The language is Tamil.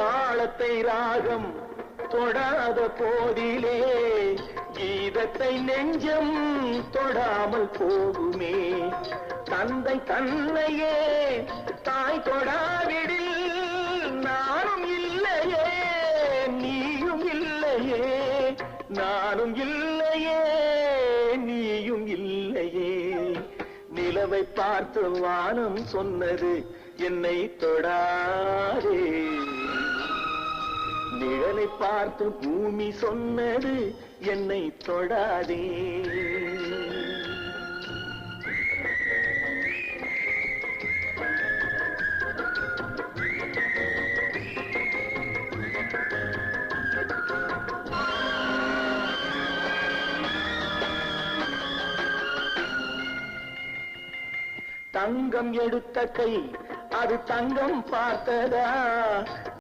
தாளத்தை ராகம் தொடாத போதிலே கீதத்தை நெஞ்சம் தொடாமல் போகுமே. தந்தை தன்னையே தாய் தொடாவிடில் நானும் இல்லையே, நீயும் இல்லையே, நானும் இல்லையே, நீயும் இல்லையே. நிலவை பார்த்து வானம் சொன்னது என்னை தொடாதே, நிழலை பார்த்து பூமி சொன்னது என்னை தொடாதே. தங்கம் எடுத்த கை அது தங்கம் பார்த்ததா,